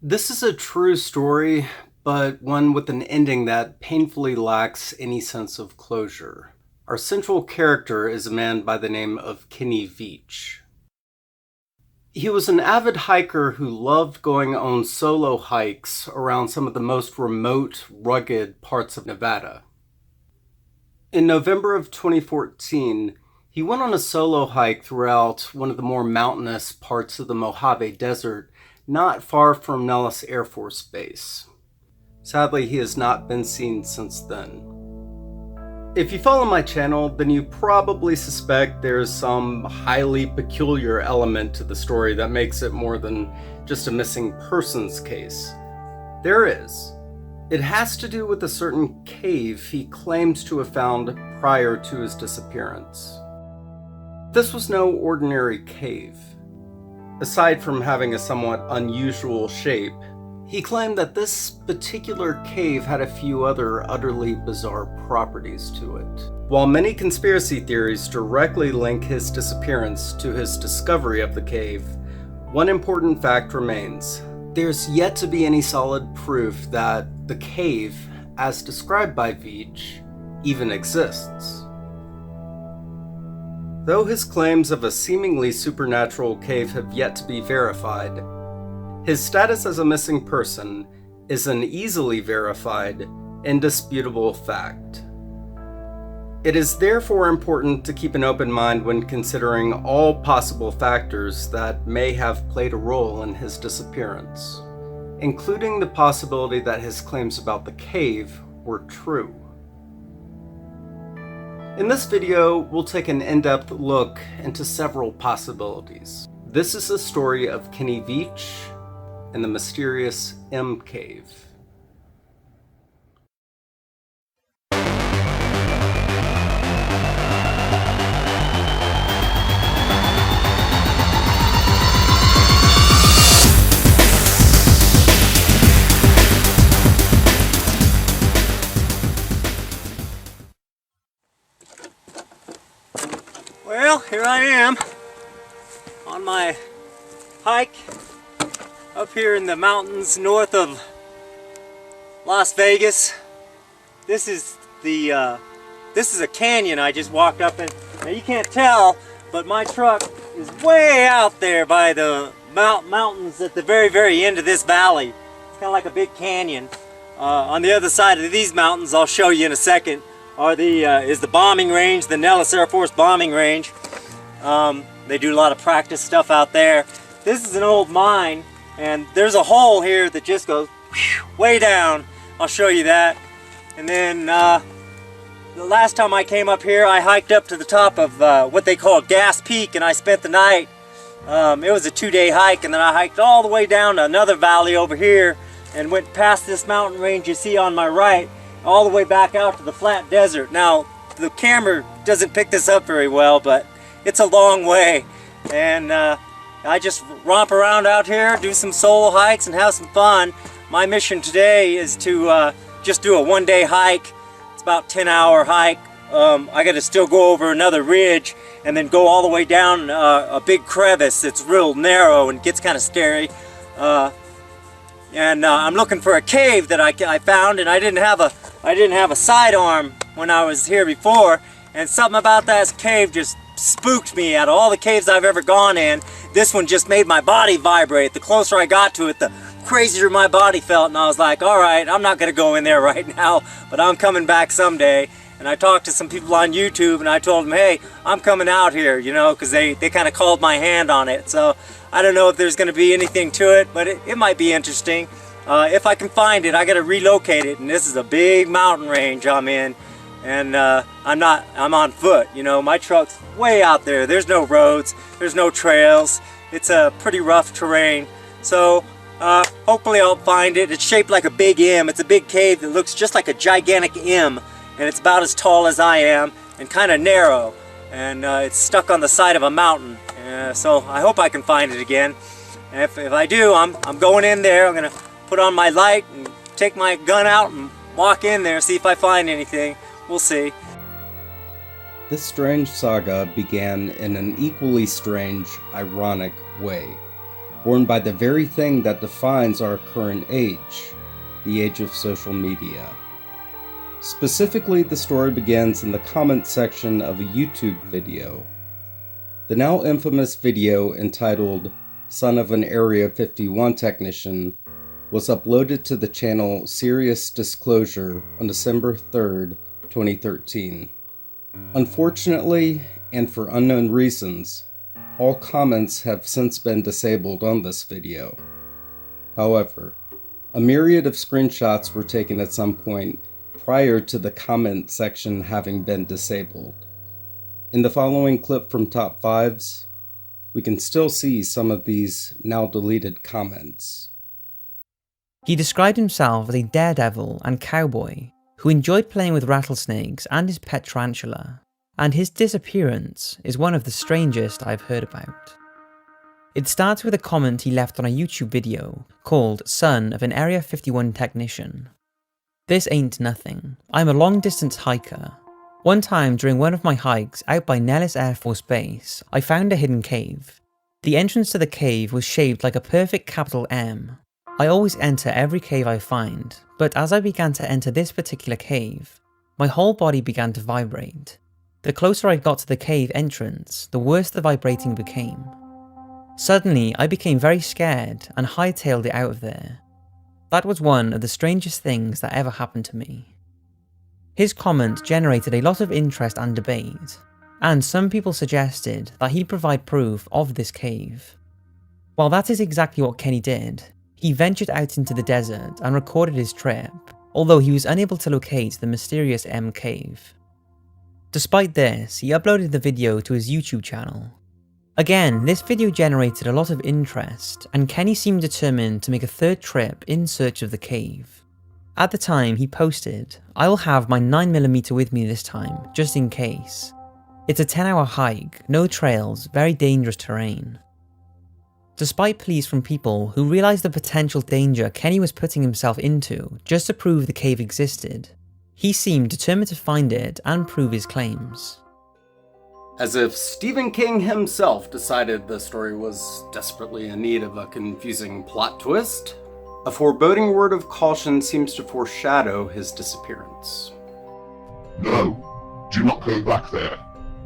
This is a true story, but one with an ending that painfully lacks any sense of closure. Our central character is a man by the name of Kenny Veach. He was an avid hiker who loved going on solo hikes around some of the most remote, rugged parts of Nevada. In November of 2014, he went on a solo hike throughout one of the more mountainous parts of the Mojave Desert, not far from Nellis Air Force Base. Sadly, he has not been seen since then. If you follow my channel, then you probably suspect there's some highly peculiar element to the story that makes it more than just a missing persons case. There is. It has to do with a certain cave he claims to have found prior to his disappearance. This was no ordinary cave. Aside from having a somewhat unusual shape, he claimed that this particular cave had a few other utterly bizarre properties to it. While many conspiracy theories directly link his disappearance to his discovery of the cave, one important fact remains. There's yet to be any solid proof that the cave, as described by Veach, even exists. Though his claims of a seemingly supernatural cave have yet to be verified, his status as a missing person is an easily verified, indisputable fact. It is therefore important to keep an open mind when considering all possible factors that may have played a role in his disappearance, including the possibility that his claims about the cave were true. In this video, we'll take an in-depth look into several possibilities. This is the story of Kenny Veach and the mysterious M Cave. Well, here I am on my hike up here in the mountains north of Las Vegas. This is a canyon I just walked up in. Now you can't tell, but my truck is way out there by the mountains at the very end of this valley. It's kind of like a big canyon. On the other side of these mountains, I'll show you in a second, is the bombing range, the Nellis Air Force bombing range. They do a lot of practice stuff out there. This is an old mine, and there's a hole here that just goes way down. I'll show you that. And then the last time I came up here, I hiked up to the top of what they call Gas Peak, and I spent the night. It was a 2-day hike, and then I hiked all the way down to another valley over here and went past this mountain range you see on my right, all the way back out to the flat desert. Now, the camera doesn't pick this up very well, but it's a long way. And I just romp around out here, do some solo hikes, and have some fun. My mission today is to just do a 1-day hike. It's about a 10-hour hike. I got to still go over another ridge and then go all the way down a big crevice. It's real narrow and gets kind of scary. I'm looking for a cave that I found, and I didn't have a sidearm when I was here before, and something about that cave just spooked me. Out of all the caves I've ever gone in, this one just made my body vibrate. The closer I got to it, the crazier my body felt, and I was like, all right, I'm not gonna go in there right now, but I'm coming back someday. And I talked to some people on YouTube, and I told them, hey, I'm coming out here, you know, because they kind of called my hand on it. So I don't know if there's going to be anything to it, but it might be interesting. If I can find it, I got to relocate it, and this is a big mountain range I'm in, and I'm on foot. You know, my truck's way out there. There's no roads, there's no trails. It's a pretty rough terrain. So hopefully I'll find it. It's shaped like a big M. It's a big cave that looks just like a gigantic M. And it's about as tall as I am and kind of narrow, and it's stuck on the side of a mountain. So I hope I can find it again. And if I do, I'm going in there. I'm gonna put on my light and take my gun out and walk in there, see if I find anything. We'll see. This strange saga began in an equally strange, ironic way. born by the very thing that defines our current age, the age of social media. Specifically, the story begins in the comment section of a YouTube video. The now infamous video entitled "Son of an Area 51 Technician" was uploaded to the channel Serious Disclosure on December 3rd, 2013. Unfortunately, and for unknown reasons, all comments have since been disabled on this video. However, a myriad of screenshots were taken at some point prior to the comment section having been disabled. In the following clip from Top 5s, we can still see some of these now deleted comments. He described himself as a daredevil and cowboy who enjoyed playing with rattlesnakes and his pet tarantula, and his disappearance is one of the strangest I've heard about. It starts with a comment he left on a YouTube video called "Son of an Area 51 Technician." This ain't nothing. I'm a long-distance hiker. One time during one of my hikes out by Nellis Air Force Base, I found a hidden cave. The entrance to the cave was shaped like a perfect capital M. I always enter every cave I find, but as I began to enter this particular cave, my whole body began to vibrate. The closer I got to the cave entrance, the worse the vibrating became. Suddenly, I became very scared and hightailed it out of there. That was one of the strangest things that ever happened to me. His comment generated a lot of interest and debate, and some people suggested that he provide proof of this cave. While that is exactly what Kenny did, he ventured out into the desert and recorded his trip, although he was unable to locate the mysterious M cave. Despite this, he uploaded the video to his YouTube channel. Again, this video generated a lot of interest, and Kenny seemed determined to make a third trip in search of the cave. At the time, he posted, "I will have my 9mm with me this time, just in case. It's a 10-hour hike, no trails, very dangerous terrain." Despite pleas from people who realised the potential danger Kenny was putting himself into just to prove the cave existed, he seemed determined to find it and prove his claims. As if Stephen King himself decided the story was desperately in need of a confusing plot twist, a foreboding word of caution seems to foreshadow his disappearance. No, do not go back there.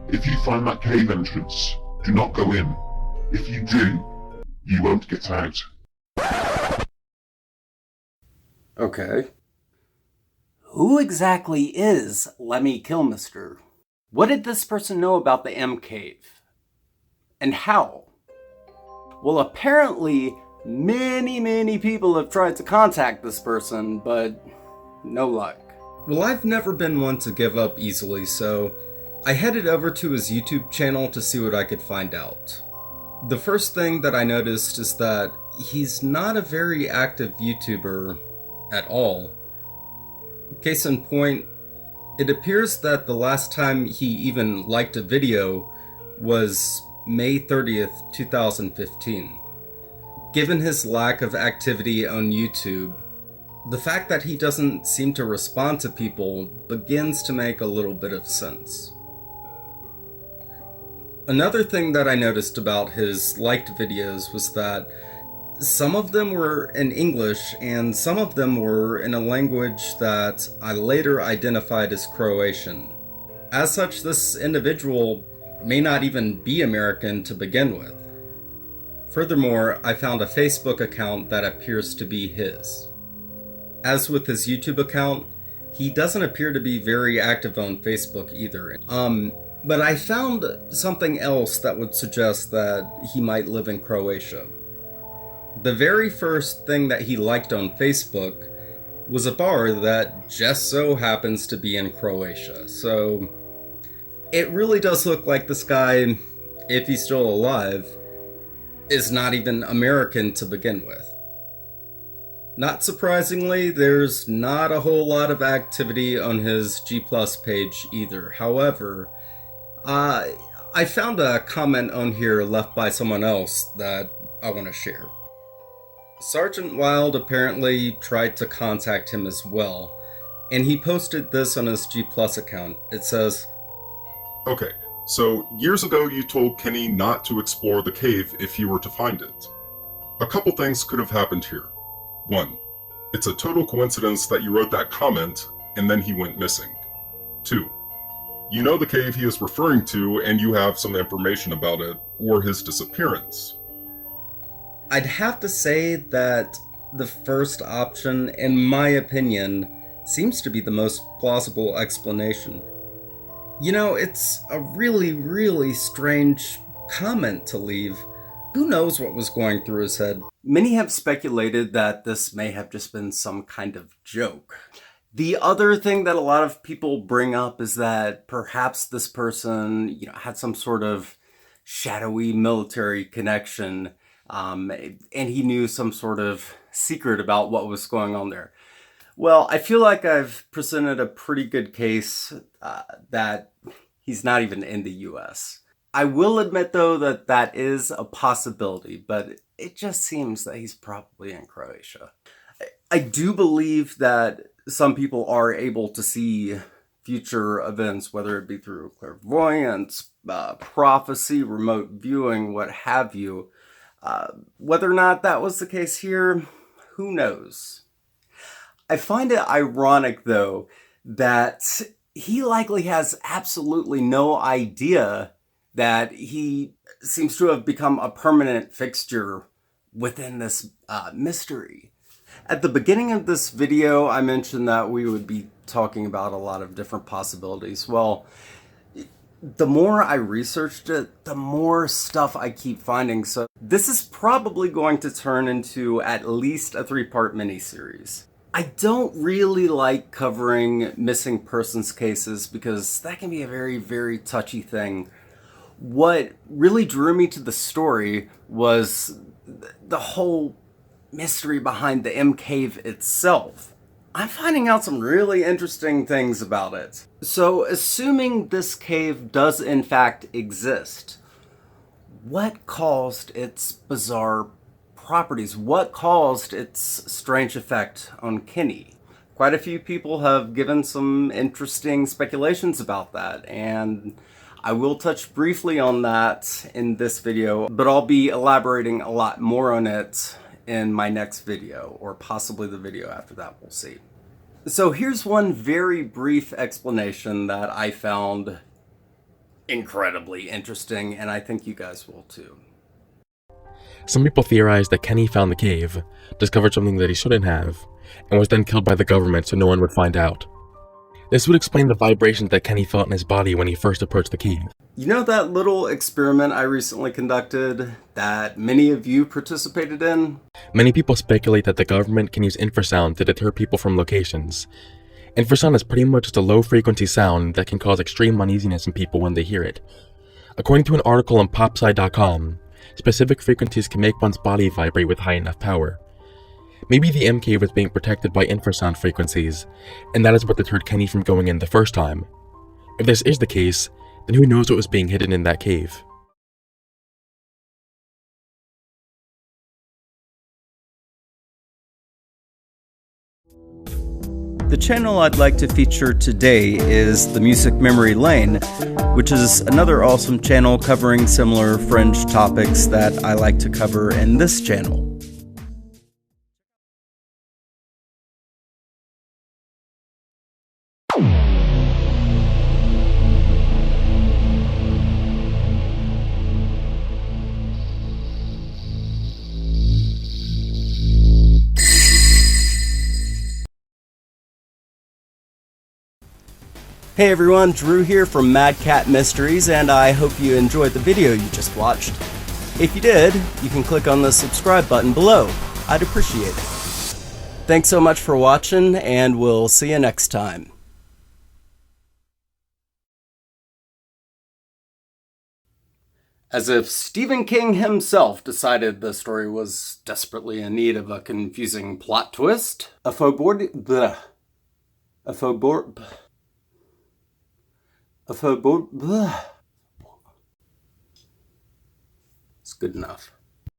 If you find that cave entrance, do not go in. If you do, you won't get out. Okay. Who exactly is Lemmy Kilmister? What did this person know about the M cave? And how? Well, apparently, many people have tried to contact this person, but no luck. Well, I've never been one to give up easily, so I headed over to his YouTube channel to see what I could find out. The first thing that I noticed is that he's not a very active YouTuber at all. Case in point, it appears that the last time he even liked a video was May 30th, 2015. Given his lack of activity on YouTube, the fact that he doesn't seem to respond to people begins to make a little bit of sense. Another thing that I noticed about his liked videos was that some of them were in English and some of them were in a language that I later identified as Croatian. As such, this individual may not even be American to begin with. Furthermore, I found a Facebook account that appears to be his. As with his YouTube account, he doesn't appear to be very active on Facebook either. But I found something else that would suggest that he might live in Croatia. The very first thing that he liked on Facebook was a bar that just so happens to be in Croatia. So it really does look like this guy, if he's still alive, is not even American to begin with. Not surprisingly, there's not a whole lot of activity on his G+ page either. However, I found a comment on here left by someone else that I want to share. Sergeant Wild apparently tried to contact him as well, and he posted this on his G+ account. It says, Okay, so years ago you told Kenny not to explore the cave if you were to find it. A couple things could have happened here. 1. It's a total coincidence that you wrote that comment and then he went missing. 2. You know the cave he is referring to and you have some information about it or his disappearance. I'd have to say that the first option, in my opinion, seems to be the most plausible explanation. You know, it's a really, really strange comment to leave. Who knows what was going through his head? Many have speculated that this may have just been some kind of joke. The other thing that a lot of people bring up is that perhaps this person, had some sort of shadowy military connection, and he knew some sort of secret about what was going on there. Well, I feel like I've presented a pretty good case that he's not even in the US. I will admit, though, that that is a possibility, but it just seems that he's probably in Croatia. I do believe that some people are able to see future events, whether it be through clairvoyance, prophecy, remote viewing, what have you. Whether or not that was the case here, who knows? I find it ironic, though, that he likely has absolutely no idea that he seems to have become a permanent fixture within this mystery. At the beginning of this video, I mentioned that we would be talking about a lot of different possibilities. Well, the more I researched it, the more stuff I keep finding. So this is probably going to turn into at least a 3-part miniseries. I don't really like covering missing persons cases because that can be a very, very touchy thing. What really drew me to the story was the whole mystery behind the M Cave itself. I'm finding out some really interesting things about it. So, assuming this cave does in fact exist, what caused its bizarre properties? What caused its strange effect on Kenny? Quite a few people have given some interesting speculations about that, and I will touch briefly on that in this video, but I'll be elaborating a lot more on it in my next video, or possibly the video after that, we'll see. So here's one very brief explanation that I found incredibly interesting, and I think you guys will too. Some people theorize that Kenny found the cave, discovered something that he shouldn't have, and was then killed by the government so no one would find out. This would explain the vibrations that Kenny felt in his body when he first approached the cave. You know that little experiment I recently conducted that many of you participated in? Many people speculate that the government can use infrasound to deter people from locations. Infrasound is pretty much just a low-frequency sound that can cause extreme uneasiness in people when they hear it. According to an article on popsci.com, specific frequencies can make one's body vibrate with high enough power. Maybe the M Cave was being protected by infrasound frequencies, and that is what deterred Kenny from going in the first time. If this is the case, then who knows what was being hidden in that cave? The channel I'd like to feature today is the Music Memory Lane, which is another awesome channel covering similar fringe topics that I like to cover in this channel. Hey everyone, Drew here from Mad Cat Mysteries, and I hope you enjoyed the video you just watched. If you did, you can click on the subscribe button below. I'd appreciate it. Thanks so much for watching, and we'll see you next time. As if Stephen King himself decided the story was desperately in need of a confusing plot twist. It's good enough.